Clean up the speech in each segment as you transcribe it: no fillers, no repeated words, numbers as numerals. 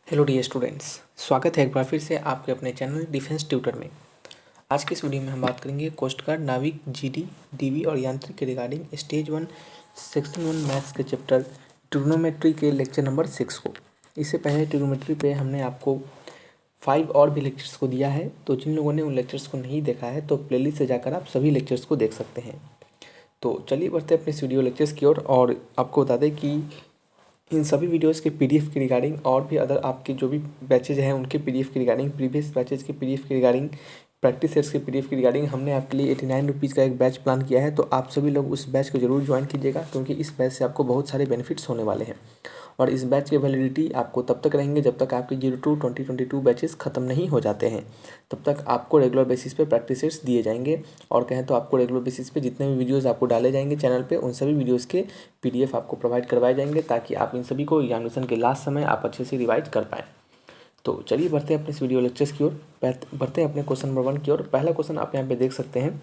Hello dear students, स्वागत है एक बार फिर से आपके अपने चैनल डिफेंस ट्यूटर में। आज के इस वीडियो में हम बात करेंगे कोस्ट गार्ड, नाविक, जीडी, डीवी और यांत्रिक के रिगार्डिंग स्टेज 1 सेक्शन 1 मैथ्स के चैप्टर ट्रिग्नोमेट्री के लेक्चर नंबर 6 को। इससे पहले ट्रिग्नोमेट्री पे हमने आपको 5 और भी लेक्चर्स को दिया है, तो जिन लोगों ने उन लेक्चर्स को नहीं देखा है तो प्लेलिस्ट से जाकर आप सभी लेक्चर्स को देख सकते हैं। तो चलिए बढ़ते हैं अपने इस वीडियो लेक्चर्स की ओर और आपको बता दें कि इन सभी वीडियोस के पीडीएफ की रिगार्डिंग और भी अदर आपके जो भी बैचेज हैं उनके पीडीएफ की रिगार्डिंग, प्रीवियस बैचेज के पीडीएफ की रिगार्डिंग, प्रैक्टिस सेट्स के पीडीएफ की रिगार्डिंग हमने आपके लिए 89 रुपीज़ का एक बैच प्लान किया है। तो आप सभी लोग उस बैच को जरूर ज्वाइन कीजिएगा, क्योंकि इस बैच से आपको बहुत सारे बेनिफिट्स होने वाले हैं। और इस बैच की वैलिडिटी आपको तब तक रहेंगे जब तक आपके 02-2022 बैचेस खत्म नहीं हो जाते हैं। तब तक आपको रेगुलर बेसिस पे प्रैक्टिस सेट्स दिए जाएंगे, और कहें तो आपको रेगुलर बेसिस पे जितने भी वीडियोस आपको डाले जाएंगे चैनल पे, उन सभी वीडियोस के पीडीएफ आपको प्रोवाइड करवाए जाएंगे, ताकि आप इन सभी को एग्जामिनेशन के लास्ट समय आप अच्छे से रिवाइज कर पाएँ। तो चलिए बढ़ते हैं अपने इस वीडियो लेक्चर्स की ओर, बढ़ते हैं अपने क्वेश्चन नंबर 1 की ओर। पहला क्वेश्चन आप यहाँ पे देख सकते हैं।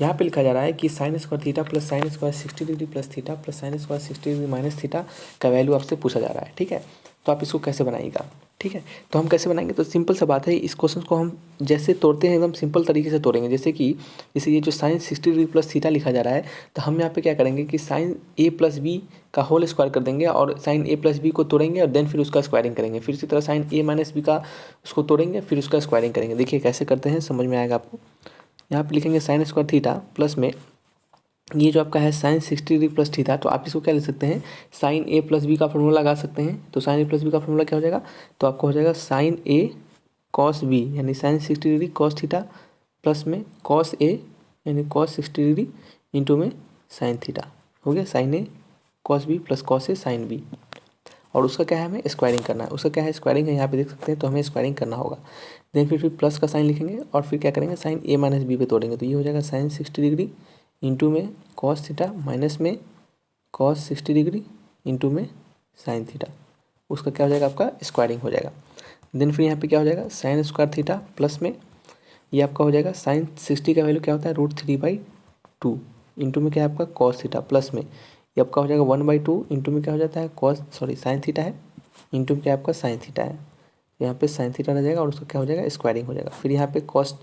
यहाँ पे लिखा जा रहा है कि sine square theta plus sine square 60 degree plus theta plus sine square 60 degree minus theta का वैल्यू आपसे पूछा जा रहा है। ठीक है, तो आप इसको कैसे बनाइएगा। ठीक है, तो हम कैसे बनाएंगे, तो सिंपल सा बात है, इस क्वेश्चन को हम जैसे तोड़ते हैं एकदम सिंपल तरीके से तोड़ेंगे। जैसे ये जो साइन 60 डिग्री प्लस थीटा लिखा जा रहा है, तो हम यहाँ पे क्या करेंगे कि साइन ए प्लस बी का होल स्क्वायर कर देंगे और साइन ए प्लस बी को तोड़ेंगे और देन फिर उसका स्क्वायरिंग करेंगे। फिर इसी तरह साइन ए माइनस बी का उसको तोड़ेंगे, फिर उसका स्क्वायरिंग करेंगे। देखिए कैसे करते हैं, समझ में आएगा आपको। यहाँ पे लिखेंगे साइन स्क्वायर थीटा प्लस में ये जो आपका है साइन 60 डिग्री प्लस थीटा, तो आप इसको क्या लिख सकते हैं, साइन ए प्लस बी का फॉर्मूला लगा सकते हैं। तो साइन ए प्लस बी का फॉर्मूला क्या हो जाएगा, तो आपको हो जाएगा साइन ए कॉस बी यानी sine 60 degree cos theta plus में कॉस ए यानी कॉस 60 डिग्री इंटू में साइन थीटा। हो गया sine A cos B plus cos A sine B. और उसका क्या है, हमें स्क्वायरिंग करना है। उसका क्या है, स्क्वायरिंग है, यहाँ पे देख सकते हैं, तो हमें स्क्वायरिंग करना होगा। देन फिर प्लस का साइन लिखेंगे और फिर क्या करेंगे, साइन ए माइनस बी पे तोड़ेंगे। तो ये हो जाएगा साइन 60 डिग्री इंटू में कॉस थीटा माइनस में कॉस 60 डिग्री इंटू में साइन थीटा। उसका क्या हो जाएगा, आपका स्क्वायरिंग हो जाएगा। देन फिर यहाँ पे क्या हो जाएगा, साइन स्क्वायर थीटा प्लस में ये आपका हो जाएगा साइन 60 का वैल्यू क्या होता है, √3/2 इंटू में क्या है आपका कॉस थीटा प्लस में ये आपका हो जाएगा 1/2 इंटू में क्या हो जाता है साइन थीटा है इंटू में क्या आपका साइन थीटा है। यहाँ पे साइन थीटा रह जाएगा और उसका क्या हो जाएगा, स्क्वायरिंग हो जाएगा। फिर यहाँ पे कॉस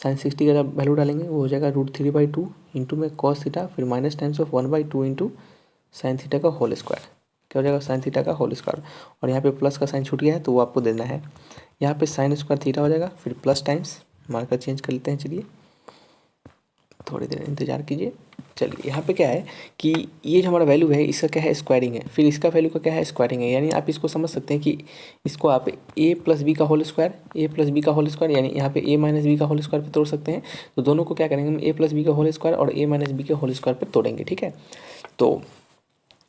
साइन 60 का जब वैल्यू डालेंगे वो हो जाएगा √3/2 इंटू में कॉस थीटा, फिर minus times of 1/2 into sine theta का होल स्क्वायर। क्या हो जाएगा, साइन थीटा का होल स्क्वायर। और यहाँ पे प्लस का साइन छूट गया है तो वो आपको देना है। यहाँ पे साइन स्क्वायर थीटा हो जाएगा, फिर प्लस टाइम्स, मार्कर चेंज कर लेते हैं। चलिए थोड़ी देर इंतजार कीजिए। चलिए यहाँ पे क्या है कि ये जो हमारा वैल्यू है इसका क्या है, स्क्वायरिंग है, फिर इसका वैल्यू का क्या है, स्क्वायरिंग है। यानी आप इसको समझ सकते हैं कि इसको आप ए प्लस बी का होल स्क्वायर यानी यहाँ पे ए माइनस बी का होल स्क्वायर पे तोड़ सकते हैं। तो दोनों को क्या करेंगे, हम ए प्लस बी का होल स्क्वायर और ए माइनस बी के होल स्क्वायर पर तोड़ेंगे। ठीक है, तो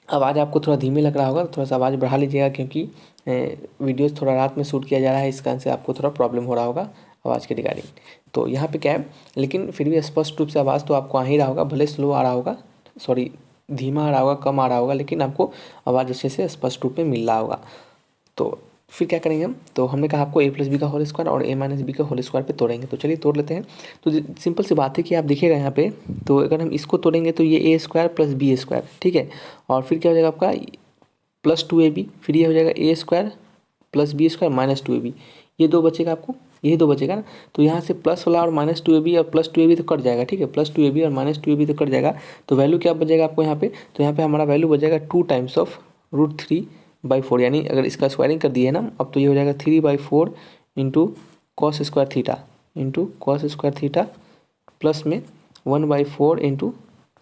आवाज़ आपको थोड़ा धीमे लग रहा होगा, थोड़ा सा आवाज़ बढ़ा लीजिएगा, क्योंकि वीडियोज़ थोड़ा रात में शूट किया जा रहा है, इस कारण से आपको थोड़ा प्रॉब्लम हो रहा होगा आवाज़ के रिगार्डिंग। तो यहाँ पे क्या है, लेकिन फिर भी स्पष्ट रूप से आवाज़ तो आपको आ ही रहा होगा, भले स्लो आ रहा होगा, धीमा आ रहा होगा, कम आ रहा होगा, लेकिन आपको आवाज़ अच्छे से स्पष्ट रूप में मिल रहा होगा। तो फिर क्या करेंगे हम, तो हमने कहा आपको ए प्लस बी का होल स्क्वायर और ए माइनस बी का होल स्क्वायर पे तोड़ेंगे। तो चलिए तोड़ लेते हैं। तो सिंपल सी बात है कि आप देखिएगा यहाँ पे, तो अगर हम इसको तोड़ेंगे तो ये ए स्क्वायर प्लस बी स्क्वायर, ठीक है, और फिर क्या हो जाएगा आपका प्लस 2ab, फिर ये हो जाएगा A square plus B square minus 2ab। ये दो बचेगा, आपको यही दो बचेगा ना। तो यहाँ से प्लस वाला और माइनस 2ab और प्लस 2ab तो कट जाएगा। ठीक है, प्लस 2ab और माइनस 2ab तो कट जाएगा। तो वैल्यू क्या बचेगा आपको यहाँ पे, तो यहाँ पे हमारा वैल्यू बचेगा 2 टाइम्स ऑफ √3/4, यानी अगर इसका स्क्वायरिंग कर दिए ना अब, तो ये हो जाएगा 3/4 into cos square theta plus में 1/4 इंटू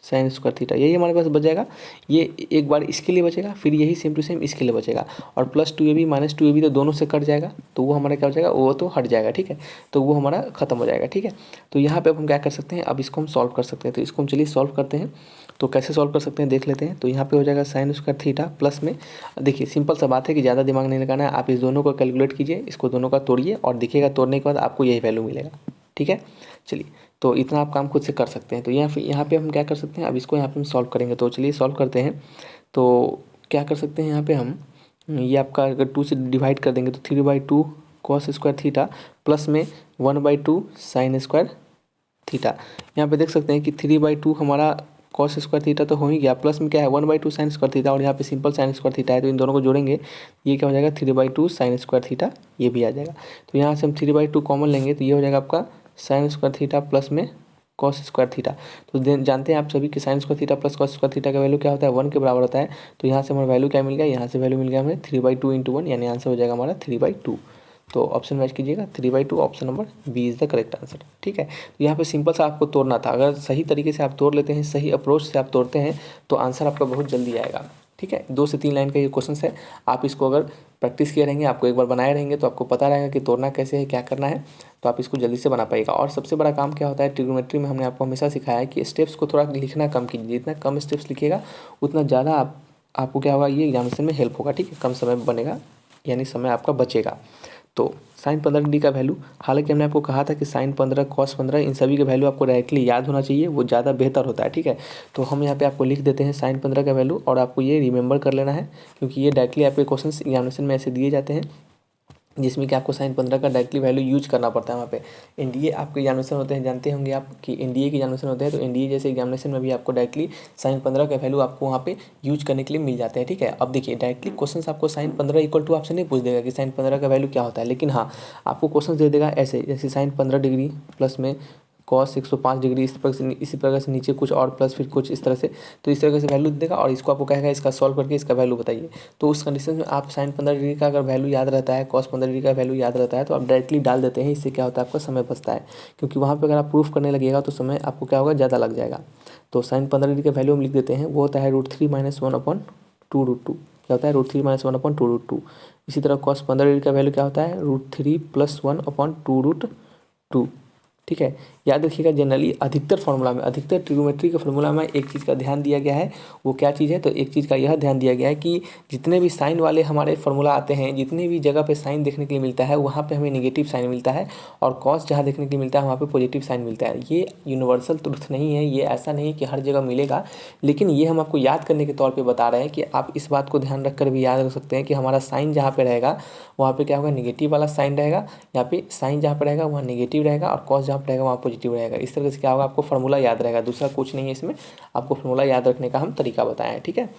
साइन स्क्वायर थीटा। यही हमारे पास बच जाएगा। ये एक बार इसके लिए बचेगा, फिर यही सेम टू सेम इसके लिए बचेगा, और प्लस 2ab माइनस 2ab तो दोनों से कट जाएगा, तो वो हमारा क्या हो जाएगा, वो तो हट जाएगा। ठीक है, तो वो हमारा खत्म हो जाएगा। ठीक है, तो यहाँ पे अब हम क्या कर सकते हैं, अब इसको हम सॉल्व कर सकते हैं। तो इसको हम चलिए सॉल्व करते हैं। तो कैसे सॉल्व कर सकते हैं देख लेते हैं। तो यहाँ पे हो जाएगा साइन स्क्वायर थीटा प्लस में, देखिए सिंपल सा बात है कि ज़्यादा दिमाग नहीं लगाना है, आप इस दोनों को कैलकुलेट कीजिए, इसको दोनों का तोड़िए और देखिएगा, तोड़ने के बाद आपको यही वैल्यू मिलेगा। ठीक है, चलिए तो इतना आप काम खुद से कर सकते हैं। तो यहाँ पे हम क्या कर सकते हैं, अब इसको यहाँ पे हम सॉल्व करेंगे। तो चलिए सॉल्व करते हैं। तो क्या कर सकते हैं, यहाँ पे हम ये आपका अगर 2 से डिवाइड कर देंगे तो 3/2 कॉस स्क्वायर थीटा प्लस में 1/2 साइन स्क्वायर थीटा। यहाँ पे देख सकते हैं कि 3/2 हमारा कॉस स्क्वायर थीटा तो हो ही गया, प्लस में क्या है 1/2 साइन स्क्वायर थीटा, और यहाँ पे सिंपल साइन स्क्वायर थीटा है, तो इन दोनों को जोड़ेंगे ये क्या हो जाएगा 3/2 साइन स्क्वायर थीटा, ये भी आ जाएगा। तो यहाँ से हम 3/2 कॉमन लेंगे तो ये हो जाएगा आपका साइन स्क्वायर थीटा प्लस में कॉस स्क्वायर थीटा। तो जानते हैं आप सभी कि sine square theta plus cos square theta का वैल्यू क्या होता है 1 के बराबर होता है। तो यहाँ से हमारा वैल्यू क्या मिल गया, यहाँ से वैल्यू मिल गया हमें 3/2 × 1, यानी आंसर हो जाएगा हमारा 3/2। तो ऑप्शन मैच कीजिएगा 3/2, option number B is the correct answer. ठीक है, तो यहाँ पे सिंपल सा आपको तोड़ना था, अगर सही तरीके से आप तोड़ लेते हैं, सही अप्रोच से आप तोड़ते हैं तो आंसर आपका बहुत जल्दी आएगा। ठीक है, 2 से 3 लाइन का ये क्वेश्चन है, आप इसको अगर प्रैक्टिस किए रहेंगे, आपको एक बार बनाए रहेंगे तो आपको पता रहेगा कि तोड़ना कैसे है, क्या करना है, तो आप इसको जल्दी से बना पाएगा। और सबसे बड़ा काम क्या होता है ट्रिग्नोमेट्री में, हमने आपको हमेशा सिखाया है कि स्टेप्स को थोड़ा लिखना कम कीजिए, जितना कम स्टेप्स लिखिएगा उतना ज़्यादा आपको क्या होगा, ये एग्जामिनेशन में हेल्प होगा। ठीक है, कम समय बनेगा, यानी समय आपका बचेगा। तो साइन 15 डिग्री का वैल्यू, हालांकि हमने आपको कहा था कि साइन 15 कॉस 15 इन सभी के वैल्यू आपको डायरेक्टली याद होना चाहिए, वो ज़्यादा बेहतर होता है। ठीक है, तो हम यहाँ पे आपको लिख देते हैं साइन 15 का वैल्यू, और आपको ये रिमेंबर कर लेना है, क्योंकि ये डायरेक्टली आपके क्वेश्चन एग्जामिनेशन में ऐसे दिए जाते हैं जिसमें कि आपको साइन 15 का डायरेक्टली वैल्यू यूज करना पड़ता है। वहाँ पे एनडीए आपके एग्जामिनेशन होते हैं, जानते होंगे आप कि एनडीए के एग्जामिनेशन होते हैं, तो एनडीए जैसे एग्जामिनेशन में भी आपको डायरेक्टली साइन 15 का वैल्यू आपको वहाँ पे यूज करने के लिए मिल जाते हैं। ठीक है, अब देखिए डायरेक्टली क्वेश्चन आपको साइन 15 = आपसे नहीं पूछ देगा कि साइन 15 का वैल्यू क्या होता है, लेकिन हाँ आपको क्वेश्चन दे देगा ऐसे, जैसे साइन 15 डिग्री प्लस में कॉस 105 डिग्री, इसी प्रकार से नीचे कुछ और प्लस फिर कुछ इस तरह से, तो इस तरह से वैल्यू देगा और इसको आपको कहेगा इसका सॉल्व करके इसका वैल्यू बताइए। तो उस कंडीशन में आप साइन 15 डिग्री का अगर वैल्यू याद रहता है, कॉस 15 डिग्री का वैल्यू याद रहता है, तो आप डायरेक्टली डाल देते हैं। इससे क्या होता है आपका समय बचता है, क्योंकि वहाँ पर अगर आप प्रूफ करने लगेगा तो समय आपको क्या होगा, ज़्यादा लग जाएगा। तो साइन 15 डिग्री का वैल्यू हम लिख देते हैं, वो होता है √3 - 1/2√2। क्या होता है √3 - 1/2√2। इसी तरह कॉस 15 डिग्री का वैल्यू क्या होता है √3 + 1/2√2। ठीक है, याद रखिएगा जनरली अधिकतर फार्मूला में, अधिकतर ट्रिग्नोमेट्री के फार्मूला में एक चीज़ का ध्यान दिया गया है, वो क्या चीज़ है, तो एक चीज़ का यह ध्यान दिया गया है कि जितने भी साइन वाले हमारे फार्मूला आते हैं, जितनी भी जगह पे साइन देखने के लिए मिलता है वहाँ पे हमें नेगेटिव साइन मिलता है, और कॉस जहाँ देखने के लिए मिलता है वहाँ पे पॉजिटिव साइन मिलता है। ये यूनिवर्सल ट्रुथ नहीं है, ये ऐसा नहीं कि हर जगह मिलेगा, लेकिन ये हम आपको याद करने के तौर पर बता रहे हैं कि आप इस बात को ध्यान रख कर भी याद रख सकते हैं कि हमारा साइन जहाँ पे रहेगा वहाँ पे क्या होगा, नेगेटिव वाला साइन रहेगा, यहाँ पे साइन जहाँ पे रहेगा वहाँ नेगेटिव रहेगा, और कॉस जहाँ पे रहेगा वहाँ पॉजिटिव रहेगा। इस तरह से क्या होगा, आपको फार्मूला याद रहेगा, दूसरा कुछ नहीं है इसमें, आपको फार्मूला याद रखने का हम तरीका बताएं। ठीक है,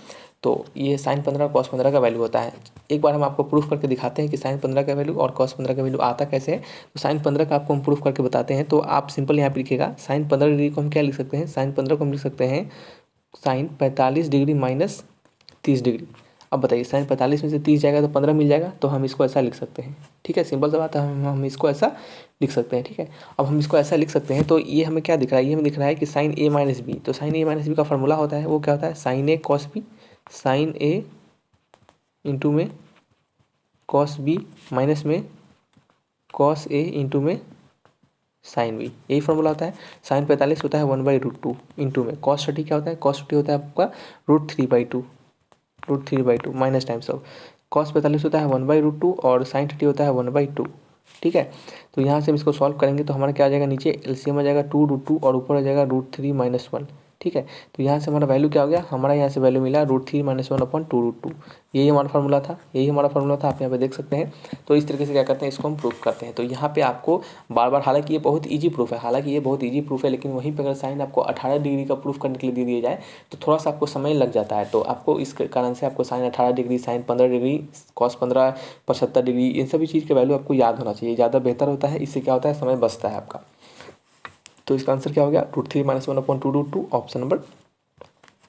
तो ये साइन 15 और कॉस 15 का वैल्यू होता है। एक बार हम आपको प्रूफ करके दिखाते हैं कि साइन 15 का वैल्यू और कॉस 15 का वैल्यू आता कैसे है। तो साइन 15 का आपको हम प्रूफ करके बताते हैं, तो आप सिंपल यहाँ पे लिखिएगा साइन 15 डिग्री को हम क्या लिख सकते हैं, साइन 15 को हम लिख सकते हैं साइन 45 डिग्री माइनस 30 डिग्री। अब बताइए साइन 45 में से 30 जाएगा तो 15 मिल जाएगा, तो हम इसको ऐसा लिख सकते हैं। ठीक है, सिंपल सा बात है, हम इसको ऐसा लिख सकते हैं। ठीक है, अब हम इसको ऐसा लिख सकते हैं, तो ये हमें क्या दिख रहा है, ये हमें दिख रहा है कि साइन A - B। तो साइन A - B का फार्मूला होता है, वो क्या होता है sine A cos B, sine A into में cos B माइनस में cos A इंटू में साइन B, यही फार्मूला होता है। साइन 45 होता है 1/√2 इंटू में cos 30 क्या होता है, cos 30 होता है आपका √3/2 माइनस टाइम्स ऑफ cos 45 होता है 1/√2 और साइन 30 होता है 1/2। ठीक है, तो यहाँ से हम इसको सॉल्व करेंगे तो हमारा क्या आ जाएगा, नीचे एलसीएम आ जाएगा 2√2 और ऊपर आ जाएगा √3 - 1। ठीक है, तो यहाँ से हमारा वैल्यू क्या हो गया, हमारा यहाँ से वैल्यू मिला √3 - 1/2√2। यही हमारा फार्मूला था, यही हमारा फार्मूला था, आप यहाँ पे देख सकते हैं। तो इस तरीके से क्या करते हैं, इसको हम प्रूफ करते हैं। तो यहाँ पे आपको बार बार, हालांकि ये बहुत ईजी प्रूफ है, लेकिन वहीं पर अगर साइन आपको 18 डिग्री का प्रूफ करने के लिए दे दिया जाए तो थोड़ा सा आपको समय लग जाता है। तो आपको इस कारण से आपको sine 18 degree, sine 15 degree, cos 15, 75 degree, इन सभी चीज़ के वैल्यू आपको याद होना चाहिए, ज़्यादा बेहतर होता है। इससे क्या होता है, समय बचता है आपका। तो इसका आंसर क्या हो गया, √3 - 1/2√2, option number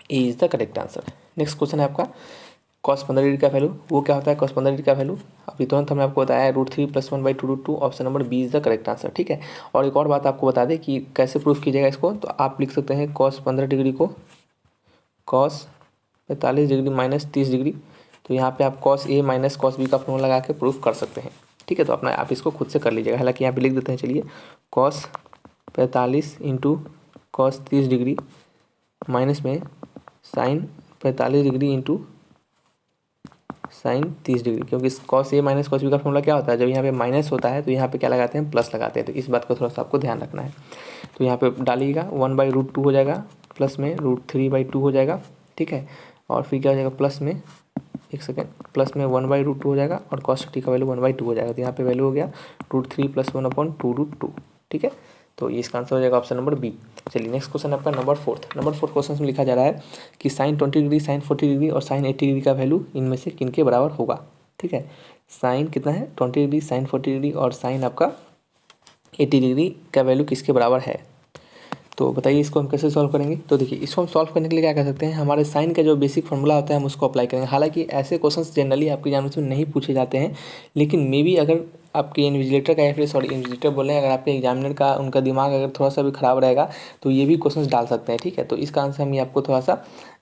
A is the correct answer. Next question है आपका कॉस 15 डिग्री का वैल्यू, वो क्या होता है कॉस 15 डिग्री का वैल्यू, अभी तुरंत हमने आपको बताया √3 + 1/2√2, option number B is the correct answer. ठीक है, और एक और बात आपको बता दें कि कैसे प्रूफ कीजिएगा इसको, तो आप लिख सकते हैं कॉस 15 डिग्री को कॉस 45 डिग्री माइनस 30 डिग्री। तो यहाँ पे आप cos A minus cos B का फॉर्मूला लगा के प्रूफ कर सकते हैं। ठीक है, तो अपना आप इसको खुद से कर लीजिएगा, हालांकि यहाँ पे लिख देते हैं, चलिए cos 45 into cos 30 degree minus में sine 45 degree into sine 30 degree, क्योंकि cos A minus cos B का फॉर्मूला क्या होता है, जब यहाँ पे माइनस होता है तो यहाँ पे क्या लगाते हैं, प्लस लगाते हैं। तो इस बात का थोड़ा सा आपको ध्यान रखना है। तो यहाँ पे डालिएगा 1/√2 हो जाएगा, प्लस में √3/2 हो जाएगा। ठीक है, और फिर क्या हो जाएगा, प्लस में एक सेकेंड, प्लस में 1/√2 हो जाएगा और cos 30 का वैल्यू 1/2 हो जाएगा। तो यहाँ पे वैल्यू हो गया √3 + 1/2√2। ठीक है, तो ये इसका आंसर हो जाएगा ऑप्शन नंबर बी। चलिए नेक्स्ट क्वेश्चन आपका नंबर फोर्थ क्वेश्चन में लिखा जा रहा है कि साइन 20 डिग्री, साइन 40 डिग्री और साइन 80 डिग्री का वैल्यू इनमें से किनके बराबर होगा। ठीक है, साइन कितना है 20 डिग्री, साइन 40 डिग्री और साइन आपका 80 डिग्री का वैल्यू किसके बराबर है। तो बताइए इसको हम कैसे सॉल्व करेंगे। तो देखिए इसको हम सॉल्व करने के लिए क्या कर सकते हैं, हमारे साइन का जो बेसिक फॉर्मूला होता है हम उसको अप्लाई करेंगे। हालांकि ऐसे क्वेश्चंस जनरली आपके एग्जाम में नहीं पूछे जाते हैं, लेकिन मे बी अगर आपके इन्विजिलेटर का या फिर सॉरी इन्विजिलेटर बोले अगर आपके एग्जामिनर का उनका दिमाग अगर थोड़ा सा भी खराब रहेगा तो ये भी क्वेश्चंस डाल सकते हैं। ठीक है, तो इस कारण से हम ये आपको थोड़ा सा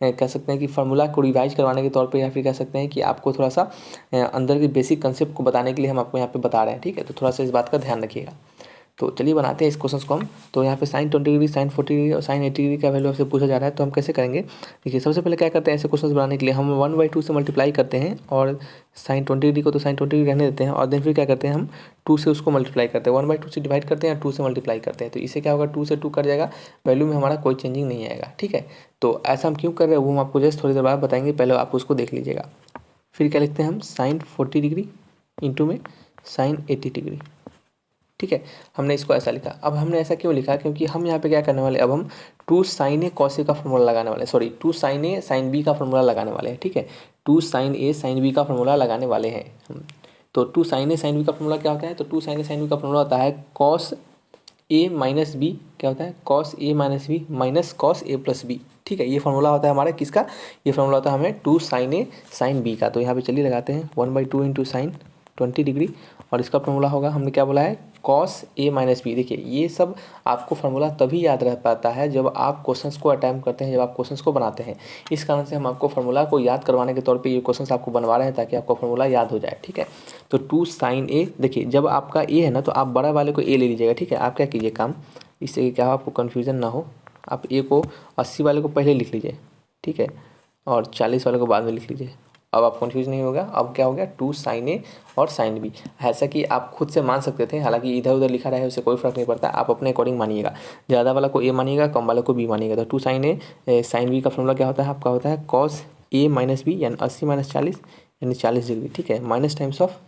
कह सकते हैं कि फार्मूला को रिवाइज करवाने के तौर पे या फिर कह सकते हैं कि आपको थोड़ा सा अंदर के बेसिक कंसेप्ट को बताने के लिए हम आपको यहाँ पे बता रहे हैं। ठीक है, तो थोड़ा सा इस बात का ध्यान रखिएगा। तो चलिए बनाते हैं इस क्वेश्चन को हम। तो यहाँ पे साइन 20 डिग्री, साइन 40 डिग्री और साइन 80 डिग्री का वैल्यू आपसे पूछा जा रहा है, तो हम कैसे करेंगे। देखिए सबसे पहले क्या करते हैं, ऐसे क्वेश्चन बनाने के लिए हम 1/2 से मल्टीप्लाई करते हैं और साइन 20 डिग्री को तो साइन 20 डिग्री रहने देते हैं और देन फिर क्या करते हैं हम 2 से उसको मल्टीप्लाई करते हैं, 1/2 से डिवाइड करते हैं और 2 से मल्टीप्लाई करते हैं। तो इससे क्या होगा 2 से 2 कट जाएगा, वैल्यू में हमारा कोई चेंजिंग नहीं आएगा। ठीक है, तो ऐसा हम क्यों कर रहे हैं वो हम आपको जस्ट थोड़ी देर बाद बताएंगे, पहले आप उसको देख लीजिएगा। फिर क्या लिखते हैं हम साइन 40 डिग्री इंटू में साइन 80 डिग्री। ठीक है, हमने इसको ऐसा लिखा। अब हमने ऐसा क्यों लिखा, क्योंकि हम यहाँ पे क्या करने वाले, अब हम 2 साइन ए कॉस ए का फॉर्मूला लगाने वाले, सॉरी 2 साइन ए साइन बी का फॉर्मूला लगाने वाले हैं। ठीक है, 2 साइन ए साइन बी का फॉर्मूला लगाने वाले हैं हम। तो 2 साइन ए साइन बी का फॉर्मूला क्या होता है, तो 2 साइन ए साइन बी का फॉर्मूला होता है कॉस ए माइनस बी, क्या होता है cos A minus B minus cos A plus B. ठीक है, ये फॉर्मूला होता है हमारा किसका, ये फॉर्मूला होता है हमें 2 साइन ए साइन बी का। तो यहाँ पे चलिए लगाते हैं 1/2 इंटू साइन 20 डिग्री और इसका फॉर्मूला होगा, हमने क्या बोला है कॉस ए माइनस बी। देखिए ये सब आपको फार्मूला तभी याद रह पाता है जब आप क्वेश्चंस को अटैम्प्ट करते हैं, जब आप क्वेश्चंस को बनाते हैं। इस कारण से हम आपको फार्मूला को याद करवाने के तौर पे ये क्वेश्चंस आपको बनवा रहे हैं ताकि आपको फार्मूला याद हो जाए। ठीक है, तो 2 साइन ए, देखिए जब आपका ए है ना तो आप बड़ा वाले को ए ले लीजिएगा। ठीक है, आप क्या कीजिए काम, इससे क्या हो आपको कन्फ्यूजन ना हो, आप ए को 80 वाले को पहले लिख लीजिए। ठीक है, और 40 वाले को बाद में लिख लीजिए। अब आप कंफ्यूज नहीं होगा। अब क्या हो गया 2 साइन ए और साइन बी, ऐसा कि आप खुद से मान सकते थे, हालांकि इधर उधर लिखा रहे उससे कोई फर्क नहीं पड़ता, आप अपने अकॉर्डिंग मानिएगा। ज़्यादा वाला को ए मानिएगा, कम वाले को बी मानिएगा। तो 2 साइन ए साइन बी का फॉर्मूला क्या होता है आपका, होता है कॉस ए माइनस बी यानी 80 माइनस 40 यानी 40 डिग्री। ठीक है, minus times of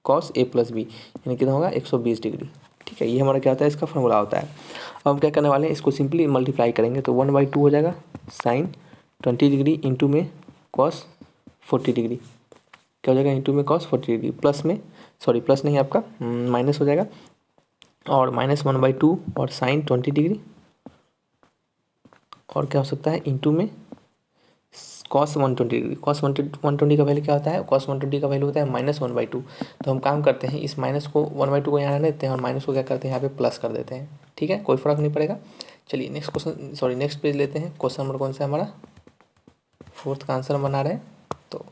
cos A plus B यानी कितना होगा 120 डिग्री। ठीक है, ये हमारा क्या होता है इसका फॉर्मूला होता है। अब हम क्या करने वाले हैं, इसको सिंपली मल्टीप्लाई करेंगे। तो 1/2 हो जाएगा साइन 20 डिग्री इंटू में कॉस 40 डिग्री, क्या हो जाएगा इंटू में कॉस 40 डिग्री, प्लस में सॉरी प्लस नहीं आपका माइनस हो जाएगा और माइनस 1/2 और साइन 20 डिग्री और क्या हो सकता है इंटू में कॉस 120 डिग्री। कॉस 120 का वैल्यू क्या होता है, कॉस 120 का वैल्यू होता है -1/2। तो हम काम करते हैं इस माइनस को 1/2 को यहाँ रहने देते हैं और माइनस को क्या करते हैं यहाँ पे प्लस कर देते हैं। ठीक है, कोई फर्क नहीं पड़ेगा। चलिए next question sorry next page लेते हैं। क्वेश्चन नंबर कौन सा है हमारा, 4th का आंसर बना रहे हैं। तो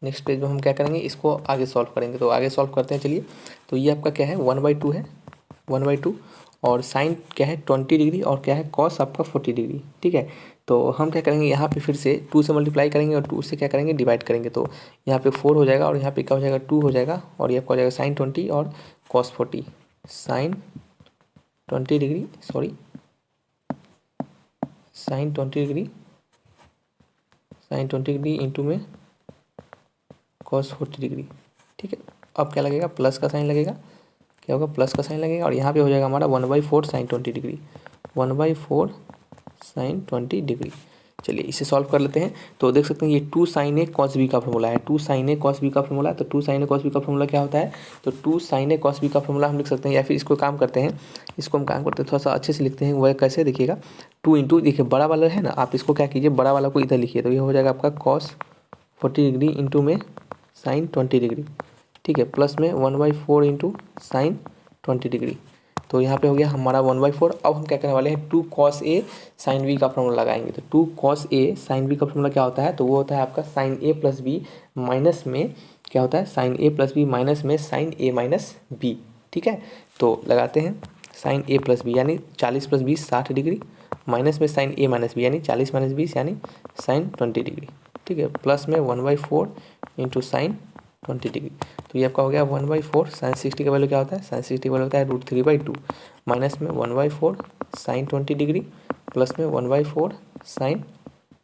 नेक्स्ट पेज में हम क्या करेंगे, इसको आगे सॉल्व करेंगे। तो आगे सॉल्व करते हैं चलिए। तो ये आपका क्या है 1/2 है, 1/2 और साइन क्या है 20 डिग्री और क्या है कॉस आपका 40 डिग्री। ठीक है, तो हम क्या करेंगे यहाँ पे फिर से 2 से मल्टीप्लाई करेंगे और 2 से क्या करेंगे डिवाइड करेंगे। तो यहाँ पे 4 हो जाएगा और यहाँ पे क्या हो जाएगा 2 हो जाएगा और ये आपका हो जाएगा साइन 20 और cos 40। Sine 20 degree sorry sine 20 degree into में कॉस 40 डिग्री। ठीक है, अब क्या लगेगा प्लस का साइन लगेगा, क्या होगा प्लस का साइन लगेगा और यहाँ पे हो जाएगा हमारा 1/4 साइन 20 डिग्री, 1/4 साइन 20 डिग्री। चलिए इसे सॉल्व कर लेते हैं। तो देख सकते हैं ये 2 साइन ए कॉस बी का फॉर्मूला है, 2 साइन ए कॉस बी का फॉर्मूला। तो 2 साइन ए कॉस बी का फॉर्मूला क्या होता है, तो 2 साइन ए कॉस बी का फॉर्मूला हम लिख सकते हैं या फिर इसको काम करते हैं, इसको हम काम करते हैं थोड़ा सा अच्छे से लिखते हैं। वह कैसे देखिएगा 2 इंटू, देखिए बड़ा वाला है ना, आप इसको क्या कीजिए बड़ा वाला को इधर लिखिए। तो ये हो जाएगा आपका कॉस 40 डिग्री इंटू में साइन 20 डिग्री। ठीक है, प्लस में 1/4 इंटू साइन 20 डिग्री। तो यहाँ पे हो गया हमारा 1/4। अब हम क्या करने वाले हैं 2 कॉस ए साइन बी का फॉर्मूला लगाएंगे। तो 2 कॉस ए साइन बी का फॉर्मूला क्या होता है, तो वो होता है आपका sign A plus B minus में क्या होता है sign A plus B minus में साइन ए माइनस बी। ठीक है, तो लगाते हैं साइन ए प्लस बी यानी 40 + 20 60 डिग्री माइनस में साइन ए माइनस बी यानी 40 - 20 यानी साइन 20 डिग्री। ठीक है, प्लस में 1/4 इंटू साइन 20 डिग्री। तो ये आपका हो गया 1/4 साइन 60 का वैल्यू क्या होता है, साइन 60 का वैल्यू होता है √3/2 माइनस में 1/4 साइन 20 डिग्री प्लस में 1/4 साइन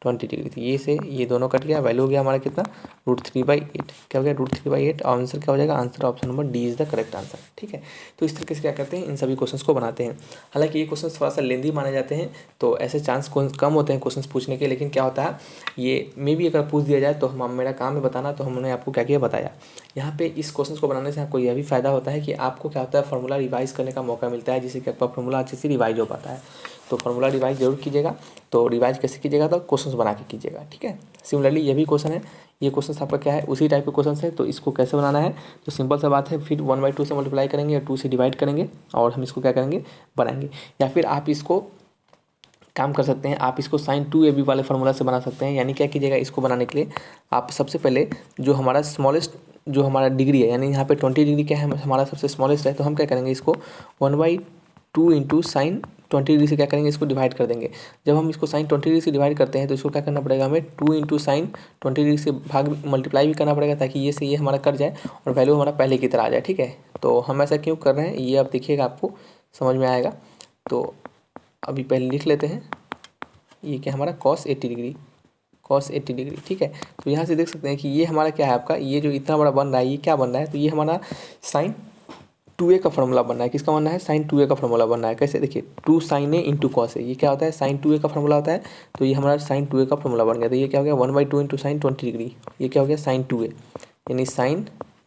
20 डिग्री। तो ये से ये दोनों कट गया, वैल्यू हो गया हमारा कितना √3/8। क्या हो गया √3/8। और आंसर क्या हो जाएगा, answer option number D is the correct answer. ठीक है, तो इस तरीके से क्या करते हैं, इन सभी क्वेश्चंस को बनाते हैं। हालांकि ये क्वेश्चन थोड़ा सा लेंदी माने जाते हैं, तो ऐसे चांस कम होते हैं क्वेश्चन पूछने के, लेकिन क्या होता है ये मे भी अगर पूछ दिया जाए तो हम मेरा काम है बताना, तो हमने आपको क्या किया बताया। यहाँ पे इस क्वेश्चन को बनाने से आपको यह भी फायदा होता है कि आपको क्या होता है फॉर्मूला रिवाइज करने का मौका मिलता है, जिससे कि आपका फॉर्मूला अच्छे से रिवाइज हो पाता है। तो फॉर्मूला रिवाइज जरूर कीजिएगा। तो रिवाइज कैसे कीजिएगा, तो क्वेश्चंस बना के कीजिएगा। ठीक है, सिमिलरली ये भी क्वेश्चन है, ये क्वेश्चन आपका क्या है उसी टाइप के क्वेश्चन है। तो इसको कैसे बनाना है, तो सिंपल सा बात है, फिर 1/2 से मल्टीप्लाई करेंगे और 2 से डिवाइड करेंगे और हम इसको क्या करेंगे बनाएंगे। या फिर आप इसको काम कर सकते हैं, आप इसको sin 2ab वाले फार्मूला से बना सकते हैं। यानी क्या कीजिएगा, इसको बनाने के लिए आप सबसे पहले जो हमारा स्मॉलेस्ट जो हमारा डिग्री है, यानी यहाँ पे 20 डिग्री क्या है हमारा सबसे स्मॉलेस्ट है, तो हम क्या करेंगे इसको 1/2 इंटू साइन 20 डिग्री से क्या करेंगे इसको डिवाइड कर देंगे। जब हम इसको साइन 20 डिग्री से डिवाइड करते हैं तो इसको क्या करना पड़ेगा हमें 2 इंटू साइन 20 डिग्री से भाग मल्टीप्लाई भी करना पड़ेगा, ताकि ये से ये हमारा कट जाए और वैल्यू हमारा पहले की तरह आ जाए। ठीक है, तो हम ऐसा क्यों कर रहे हैं ये आप देखिएगा, आपको समझ में आएगा। तो अभी पहले लिख लेते हैं, ये क्या हमारा cos 80 डिग्री, cos 80 डिग्री। ठीक है, तो यहाँ से देख सकते हैं कि ये हमारा क्या है आपका, ये जो इतना बड़ा बन रहा है ये क्या बन रहा है, तो ये हमारा sin 2a का फॉर्मूला बन रहा है। किसका बन रहा है, sin 2a का फॉर्मूला बन रहा है। कैसे देखिए 2 sin a into cos A, ये क्या होता है sin 2a का फॉर्मूला होता है। तो ये हमारा sin 2a का फॉर्मूला बन गया। तो ये क्या हो गया 1/2 इंटू साइन 20 डिग्री, ये क्या हो गया sin 2a, यानी sin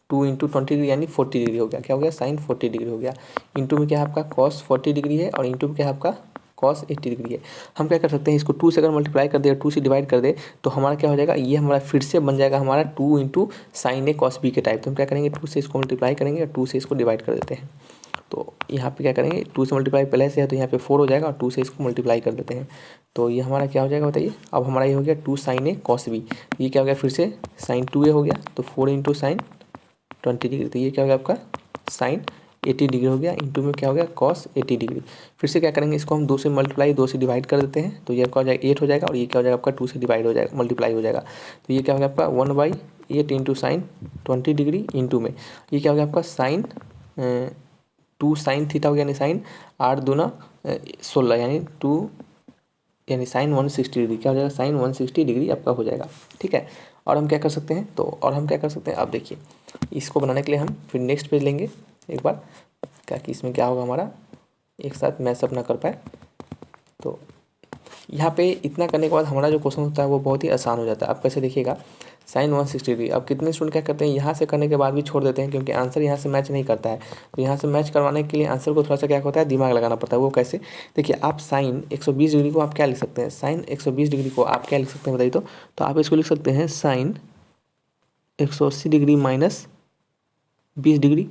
2 इंटू 20 डिग्री यानी 40 डिग्री हो गया। क्या हो गया sin 40 डिग्री हो गया। इंटू में क्या है आपका cos 40 डिग्री है और इंटू में क्या है आपका cos 80 डिग्री है। हम क्या कर सकते हैं इसको 2 से अगर मल्टीप्लाई कर दे, 2 से डिवाइड कर दे, तो हमारा क्या हो जाएगा, ये हमारा फिर से बन जाएगा हमारा 2 इंटू साइन ए cos b के टाइप। तो हम क्या करेंगे 2 से इसको मल्टीप्लाई करेंगे और 2 से इसको डिवाइड कर देते हैं। तो यहाँ पे क्या करेंगे 2 से मल्टीप्लाई पहले से है तो यहाँ पे 4 हो जाएगा और 2 से इसको मल्टीप्लाई कर देते हैं। तो ये हमारा क्या हो जाएगा बताइए, अब हमारा ये हो गया 2 sin a cos b, ये क्या हो गया फिर से sin 2a हो गया, तो 4 इंटू साइन 20 डिग्री, तो ये क्या हो गया आपका साइन 80 डिग्री हो गया। इंटू में क्या हो गया cos 80 डिग्री। फिर से क्या करेंगे इसको हम 2 से मल्टीप्लाई 2 से डिवाइड कर देते हैं, तो ये क्या हो जाएगा 8 हो जाएगा और ये क्या हो जाएगा आपका 2 से डिवाइड हो जाएगा मल्टीप्लाई हो जाएगा। तो ये क्या हो गया आपका 1/8 इंटू साइन 20 डिग्री। इंटू में ये क्या हो गया आपका साइन 2 साइन थीटा हो गया, यानी साइन 8 दूना 16 यानी 2 यानी साइन 160 डिग्री। क्या हो जाएगा साइन 160 डिग्री आपका हो जाएगा। ठीक है, और हम क्या कर सकते हैं, तो और हम क्या कर सकते हैं, अब देखिए इसको बनाने के लिए हम फिर नेक्स्ट पेज लेंगे एक बार, ताकि इसमें क्या होगा हमारा एक साथ मैचअप ना कर पाए। तो यहाँ पे इतना करने के बाद हमारा जो क्वेश्चन होता है वो बहुत ही आसान हो जाता है। आप कैसे देखिएगा साइन 160 डिग्री, अब कितने स्टूडेंट क्या करते हैं यहाँ से करने के बाद भी छोड़ देते हैं, क्योंकि आंसर यहाँ से मैच नहीं करता है। तो यहाँ से मैच करवाने के लिए आंसर को थोड़ा सा क्या होता है दिमाग लगाना पड़ता है। वो कैसे देखिए, आप साइन 120 डिग्री को आप क्या लिख सकते हैं, साइन 120 डिग्री को आप क्या लिख सकते हैं बताइए। तो आप इसको लिख सकते हैं साइन 180 डिग्री माइनस 20 डिग्री।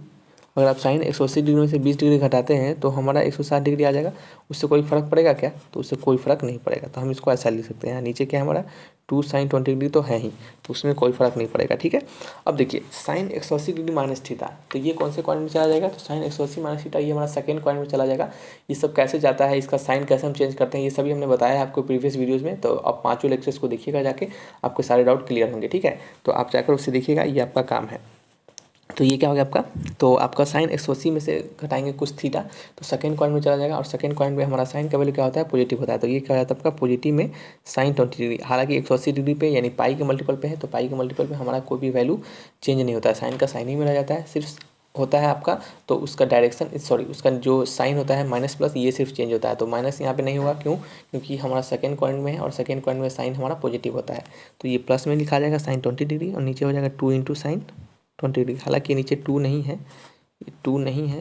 अगर आप साइन 180 डिग्री में से 20 डिग्री घटाते हैं तो हमारा 160 डिग्री आ जाएगा। उससे कोई फ़र्क पड़ेगा क्या, तो उससे कोई फ़र्क नहीं पड़ेगा। तो हम इसको ऐसा लिख सकते हैं, नीचे क्या हमारा 2 sin 20 डिग्री तो है ही, तो उसमें कोई फ़र्क नहीं पड़ेगा। ठीक है, अब देखिए साइन 180 डिग्री माइनस थीटा, तो ये कौन से क्वाड्रेंट में चला जाएगा, तो साइन 180 माइनस थीटा ये हमारा सेकंड क्वाड्रेंट में चला जाएगा। ये सब कैसे जाता है, इसका साइन कैसे हम चेंज करते हैं, ये सभी हमने बताया है आपको प्रीवियस वीडियोज़ में। तो आप 5 लेक्चर्स को देखिएगा जाके, आपके सारे डाउट क्लियर होंगे। ठीक है, तो आप जाकर उससे देखिएगा, ये आपका काम है। तो ये क्या हो गया आपका, तो आपका साइन 180 में से घटाएंगे कुछ थीटा, तो सेकंड क्वाड्रेंट में चला जाएगा। और सेकंड क्वाड्रेंट में हमारा साइन का वैल्यू क्या होता है पॉजिटिव होता है। तो ये क्या हो जाता है आपका पॉजिटिव में साइन 20 डिग्री। हालांकि 180 डिग्री पे यानी पाई के मल्टीपल पे है, तो पाई के मल्टीपल पे हमारा कोई भी वैल्यू चेंज नहीं होता है, साइन का साइन ही में रह जाता है। सिर्फ होता है आपका, तो उसका डायरेक्शन सॉरी उसका जो साइन होता है माइनस प्लस ये सिर्फ चेंज होता है। तो माइनस यहाँ पे नहीं होगा, क्यों, क्योंकि हमारा सेकंड क्वाड्रेंट में है और सेकंड क्वाड्रेंट में साइन हमारा पॉजिटिव होता है। तो ये प्लस में लिखा जाएगा साइन 20 डिग्री और नीचे हो जाएगा 2 इंटू साइन 20 डिग्री। हालांकि नीचे 2 नहीं है, ये 2 नहीं है,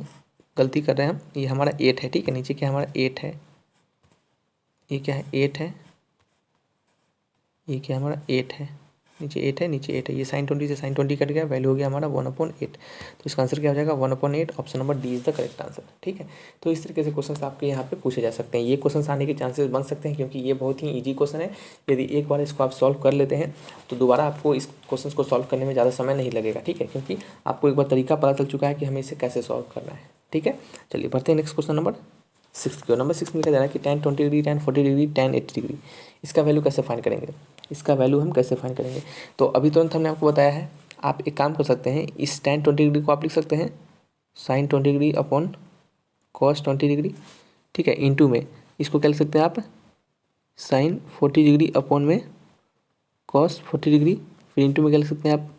गलती कर रहे हैं हम, ये हमारा 8 है। ठीक है, नीचे क्या हमारा 8 है, ये क्या है 8 है, ये क्या हमारा 8 है, नीचे 8 है, नीचे 8 है। ये साइन 20 से साइन 20 कट गया, वैल्यू हो गया हमारा 1/8। तो इसका आंसर क्या हो जाएगा 1/8, option number D is the correct answer. ठीक है, तो इस तरीके से क्वेश्चन आपके यहाँ पे पूछे जा सकते हैं। ये क्वेश्चन आने के चांसेस बन सकते हैं, क्योंकि ये बहुत ही ईजी क्वेश्चन है। यदि एक बार इसको आप सॉल्व कर लेते हैं तो दोबारा आपको इस क्वेश्चन को सॉल्व करने में ज़्यादा समय नहीं लगेगा। ठीक है, क्योंकि आपको एक बार तरीका पता चल चुका है कि हमें इसे कैसे सॉल्व करना है। ठीक है, चलिए बढ़ते हैं नेक्स्ट क्वेश्चन नंबर 6 की। नंबर 6 में लिखा जा रहा है कि tan 20 degree, tan 40 degree, tan 80 degree, इसका वैल्यू कैसे फाइंड करेंगे, इसका वैल्यू हम कैसे फाइंड करेंगे। तो अभी तुरंत हमने आपको बताया है, आप एक काम कर सकते हैं, इस tan 20 डिग्री को आप लिख सकते हैं sin 20 degree upon cos 20 degree. ठीक है, इंटू में इसको क्या लिख सकते हैं आप sin 40 डिग्री अपॉन में कॉस 40 डिग्री, फिर इंटू में क्या लिख सकते हैं आप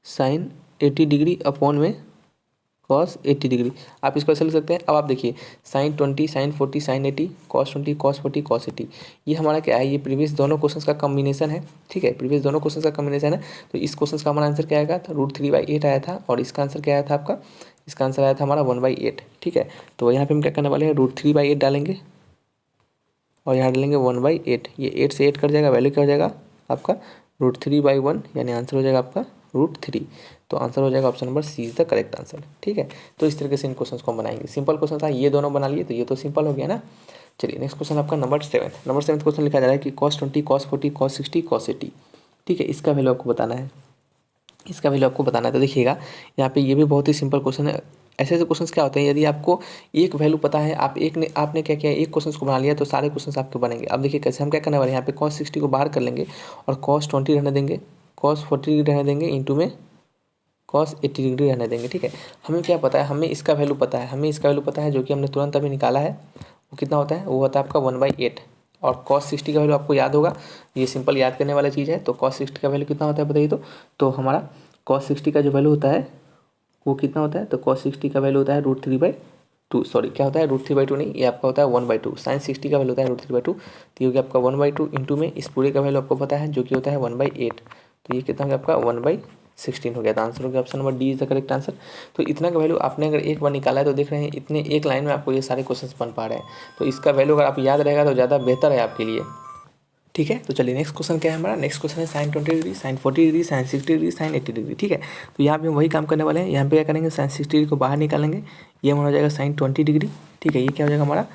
साइन 80 डिग्री अपॉन में कॉस 80 डिग्री। आप इसको ऐसे लिख सकते हैं। अब आप देखिए sine 20 sine 40 sine 80 cos 20 cos 40 cos 80, ये हमारा क्या है, ये प्रीवियस दोनों क्वेश्चंस का कॉम्बिनेशन है। ठीक है, प्रीवियस दोनों क्वेश्चंस का कॉम्बिनेशन है। तो इस क्वेश्चन का हमारा आंसर क्या आएगा, तो √3/8 आया था, और इसका आंसर क्या आया था आपका, इसका आंसर आया था हमारा 1/8। ठीक है, तो यहाँ पे हम क्या करने वाले हैं, √3/8 डालेंगे और यहाँ डालेंगे 1/8। ये 8 से 8 कट जाएगा, वैल्यू क्या हो जाएगा आपका √3/1, यानी आंसर हो जाएगा आपका √3। तो आंसर हो जाएगा option number C is the correct answer. ठीक है, तो इस तरीके से इन क्वेश्चंस को हम बनाएंगे। सिंपल क्वेश्चन था, ये दोनों बना लिए तो ये तो सिंपल हो गया ना। चलिए नेक्स्ट क्वेश्चन आपका नंबर 7 क्वेश्चन लिखा जा रहा है कि cos 20 cos 40 cos 60 cos 80। ठीक है, इसका वैल्यू आपको बताना है, इसका वैल्यू आपको बताना है। तो देखिएगा यहाँ पे ये भी बहुत ही सिंपल क्वेश्चन है। ऐसे ऐसे क्वेश्चंस क्या होते हैं, यदि आपको एक वैल्यू पता है, आपने क्या किया, एक क्वेश्चन को बना लिया तो सारे क्वेश्चंस आपके बनेंगे। अब देखिए कैसे हम क्या करने वाले हैं, यहाँ पे cos 60 को बाहर कर लेंगे और cos 20 रहने देंगे, cos 40 डिग्री रहने देंगे, इंटू में cos 80 डिग्री रहने देंगे। ठीक है, हमें क्या पता है, हमें इसका वैल्यू पता है, हमें इसका वैल्यू पता है जो कि हमने तुरंत अभी निकाला है। वो कितना होता है, वो होता है आपका 1/8। और cos 60 का वैल्यू आपको याद होगा, ये सिंपल याद करने वाला चीज़ है। तो cos 60 का वैल्यू कितना होता है बताइए। तो हमारा cos 60 का जो वैल्यू होता है वो कितना होता है, तो cos 60 का वैल्यू होता है √3/2। सॉरी क्या होता है, √3/2 नहीं, ये आपका होता है 1/2। sin 60 का वैल्यू होता है √3/2, तो ये हो गया आपका 1/2 इंटू में इस पूरे का वैल्यू आपको पता है जो कि होता है 1/8। तो ये कितना हो गया आपका 1/16 हो गया। तो आंसर हो गया option number D is the correct answer. तो इतना का वैल्यू आपने अगर एक बार निकाला है तो देख रहे हैं इतने एक लाइन में आपको ये सारे क्वेश्चन बन पा रहे हैं। तो इसका वैल्यू अगर आप याद रहेगा तो ज़्यादा बेहतर है आपके लिए। ठीक है, तो चलिए नेक्स्ट क्वेश्चन क्या है हमारा, नेक्स्ट क्वेश्चन है sin 20 degree sin 40 degree sin 60 degree sin 80 degree. ठीक है, तो यहाँ पे हम वही काम करने वाले हैं। यहाँ पे क्या करेंगे, sin 60 डिग्री को बाहर निकालेंगे, ये हमारा हो जाएगा sin 20 डिग्री। ठीक है, ये क्या हो जाएगा हमारा,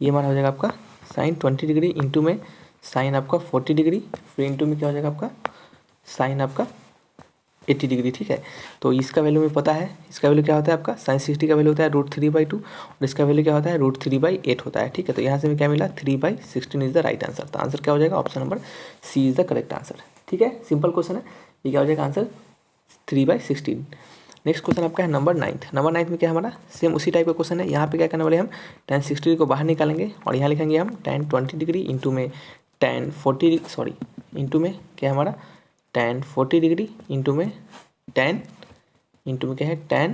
ये हमारा हो जाएगा आपका sin 20 डिग्री इंटू में sin आपका 40 डिग्री, फिर इंटू में क्या हो जाएगा आपका sin आपका 80 डिग्री। ठीक है, तो इसका वैल्यू में पता है, इसका वैल्यू क्या होता है आपका sin 60 का वैल्यू होता है √3/2 और इसका वैल्यू क्या होता है √3/8 होता है। ठीक है, तो यहाँ से हमें क्या मिला 3/16 इज द राइट आंसर। तो आंसर क्या हो जाएगा, option number C is the correct answer. ठीक है, सिंपल क्वेश्चन है, ये क्या हो जाएगा आंसर 3/16। नेक्स्ट क्वेश्चन आपका है नंबर 9 में क्या हमारा सेम उसी टाइप का क्वेश्चन है। यहाँ पे क्या करने वाले हम tan 60 डिग्री को बाहर निकालेंगे और यहाँ लिखेंगे हम tan 20 डिग्री इंटू में tan 40 सॉरी इंटू में क्या हमारा tan 40 डिग्री इंटू में tan इंटू में क्या है tan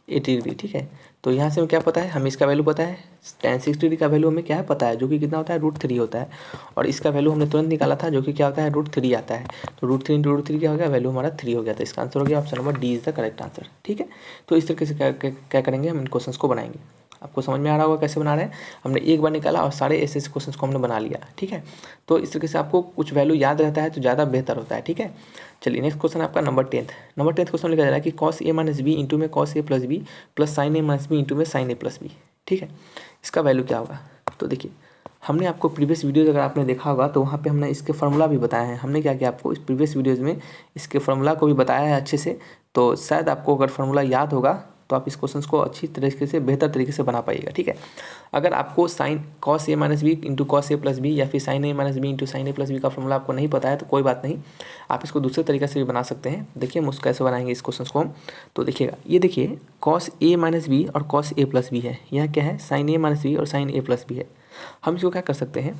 80 डिग्री। ठीक है, तो यहाँ से हमें क्या पता है, हमें इसका वैल्यू पता है, tan 60 डिग्री का वैल्यू हमें क्या है पता है, जो कि कितना होता है √3 होता है। और इसका वैल्यू हमने तुरंत निकाला था जो कि क्या होता है √3 आता है। तो √3 इंटू √3 क्या हो गया, वैल्यू हमारा 3 हो गया। तो इसका आंसर हो गया option number D is the correct answer. ठीक है, तो इस तरीके से क्या करेंगे हम इन क्वेश्चन को बनाएंगे। आपको समझ में आ रहा होगा कैसे बना रहे हैं, हमने एक बार निकाला और सारे ऐसे क्वेश्चन को हमने बना लिया। ठीक है, तो इस तरीके से आपको कुछ वैल्यू याद रहता है तो ज़्यादा बेहतर होता है। ठीक है, चलिए नेक्स्ट क्वेश्चन आपका नंबर 10 क्वेश्चन लिखा जा रहा है कि cos a - b इंटू में cos a + b plus sin a - b into में sin a + b। ठीक है, इसका वैल्यू क्या होगा, तो देखिए हमने आपको प्रीवियस वीडियोज़ अगर आपने देखा होगा तो वहाँ पे हमने इसके फार्मूला भी बताया है। हमने क्या किया, आपको इस प्रीवियस वीडियोज़ में इसके फार्मूला को भी बताया है अच्छे से। तो शायद आपको अगर फार्मूला याद होगा तो आप इस क्वेश्चन को अच्छी तरीके से बेहतर तरीके से बना पाइएगा। ठीक है, अगर आपको sin cos a - b into cos a + b या फिर sin a - b into sin a + b का फार्मूला आपको नहीं पता है तो कोई बात नहीं, आप इसको दूसरे तरीके से भी बना सकते हैं। देखिए हम उसको कैसे बनाएंगे इस क्वेश्चन को हम, तो देखिएगा ये देखिए cos a - b और cos a + b है, यह क्या है sin a - b और sin a + b है। हम इसको क्या कर सकते हैं,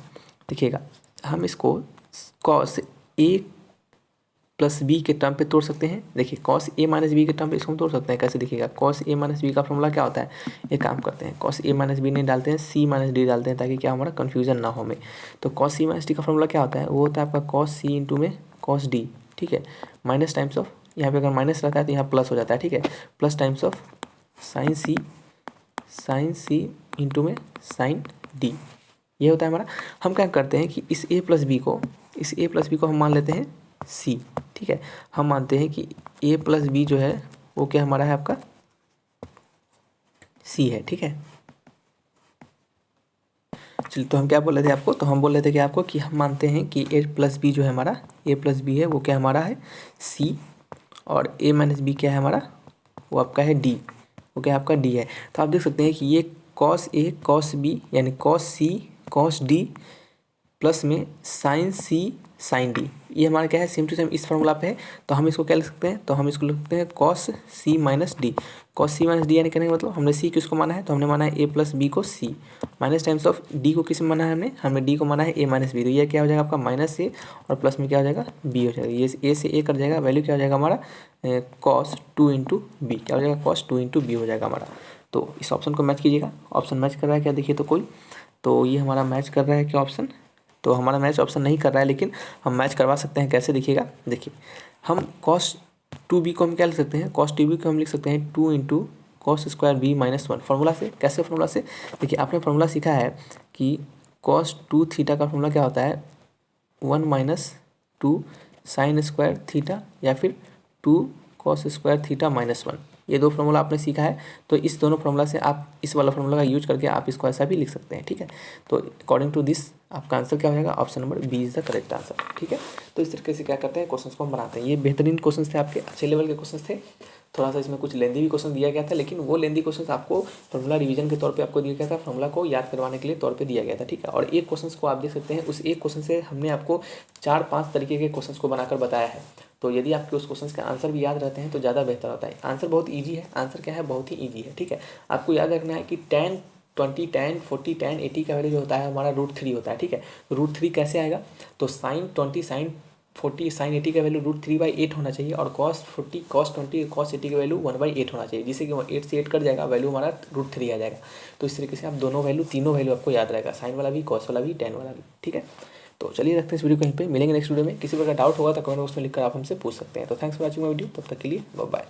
देखिएगा हम इसको cos a + b के टर्म पे तोड़ सकते हैं। देखिए cos a - b के टर्म पे इसको हम तोड़ सकते हैं। कैसे देखिएगा, cos a - b का फॉर्मूला क्या होता है, एक काम करते हैं cos a - b नहीं डालते हैं, c - d डालते हैं ताकि क्या हमारा कन्फ्यूजन ना हो हमें। तो cos c - d का फॉर्मूला क्या होता है, वो होता है आपका cos c इंटू में cos d। ठीक है, माइनस टाइम्स ऑफ, यहाँ पे अगर माइनस रहता है तो यहाँ प्लस हो जाता है। ठीक है, plus times of sin c into में sin d, ये होता है हमारा। हम क्या करते हैं कि इस a + b को हम मान लेते हैं c। ठीक है, हम मानते हैं कि a + b जो है वो क्या हमारा है आपका c है। ठीक है, चलिए तो हम क्या बोल रहे थे आपको, तो हम बोल रहे थे कि आपको कि हम मानते हैं कि a + b जो है हमारा a + b है वो क्या हमारा है c, और a - b क्या है हमारा, वो आपका है d, वो क्या आपका d है। तो आप देख सकते हैं कि ये cos a cos b यानी cos c cos d plus में sin c साइन डी। ये हमारा क्या है, सेम टू सेम इस फॉर्मूला पे है, तो हम इसको क्या लिख सकते हैं, तो हम इसको लिख सकते हैं कॉस सी माइनस डी। कॉस सी माइनस डी यानी कहने का मतलब हमने सी किसको माना है, तो हमने माना है ए प्लस बी को सी, माइनस टाइम्स ऑफ डी को किस में माना है, हमने डी को माना है ए माइनस बी। तो ये क्या हो जाएगा आपका माइनस ए और प्लस में क्या हो जाएगा बी हो जाएगा। ये ए से ए कट जाएगा, वैल्यू क्या हो जाएगा हमारा कॉस 2 इंटू बी, क्या हो जाएगा कॉस 2 इंटू बी हो जाएगा हमारा। तो इस ऑप्शन को मैच कीजिएगा, ऑप्शन मैच कर रहा है क्या देखिए तो कोई, तो ये हमारा मैच कर रहा है क्या ऑप्शन, तो हमारा मैच ऑप्शन नहीं कर रहा है, लेकिन हम मैच करवा सकते हैं कैसे देखिएगा। देखिए हम कॉस 2b को हम क्या लिख सकते हैं, कॉस 2b को हम लिख सकते हैं 2 into cos square B minus 1 formula से। कैसे फार्मूला से, देखिए आपने फार्मूला सीखा है कि कॉस 2 थीटा का फार्मूला क्या होता है 1 माइनस 2 साइन स्क्वायर थीटा या फिर 2 कॉस स्क्वायर थीटा माइनस 1। ये दो फार्मूला आपने सीखा है, तो इस दोनों फार्मूला से आप इस वाला फार्मूला का यूज करके आप इसको ऐसा भी लिख सकते हैं, ठीक है। तो अकॉर्डिंग टू दिस आपका आंसर क्या हो जाएगा, option number B is the correct answer, ठीक है। तो इस तरीके से क्या करते हैं, क्वेश्चंस को हम बनाते हैं। ये बेहतरीन क्वेश्चंस थे, आपके अच्छे लेवल के क्वेश्चंस थे। थोड़ा सा इसमें कुछ लेंदी भी क्वेश्चन दिया गया था, लेकिन वो लेंदी क्वेश्चन आपको फॉर्मूला रिवीजन के तौर पे आपको दिया गया था, फॉर्मूला को याद करवाने के लिए तौर पे दिया गया था, ठीक है। और एक क्वेश्चन को आप देख सकते हैं, उस एक क्वेश्चन से हमने आपको 4-5 तरीके के क्वेश्चन को बनाकर बताया है। तो यदि आपके उस क्वेश्चन के आंसर भी याद रहते हैं तो ज़्यादा बेहतर होता है। आंसर बहुत ईजी है, आंसर क्या है बहुत ही ईजी है, ठीक है। आपको याद रखना है कि 10, 20, 10, 40, 10, 80 का वैल्यू जो होता है हमारा √3 होता है, ठीक है। √3 कैसे आएगा, तो साइन 20 साइन 40 साइन 80 का वैल्यू √3/8 होना चाहिए, और कॉस 40 कॉस 20 कॉस 80 का वैल्यू 1/8 होना चाहिए, जिससे कि 8 से 8 कट जाएगा, वैल्यू हमारा √3 आ जाएगा। तो इस तरीके से आप दोनों वैल्यू, तीनों वैल्यू आपको याद रहेगा, साइन वाला भी, कॉस वाला भी, टेन वाला भी, ठीक है। तो चलिए रखते हैं इस वीडियो को यहीं पे, मिलेंगे नेक्स्ट वीडियो में। किसी प्रकार डाउट होगा तो कमेंट बॉक्स में लिखकर आप हमसे पूछ सकते हैं। तो thanks for watching my video, तब तक के लिए बाय बाय।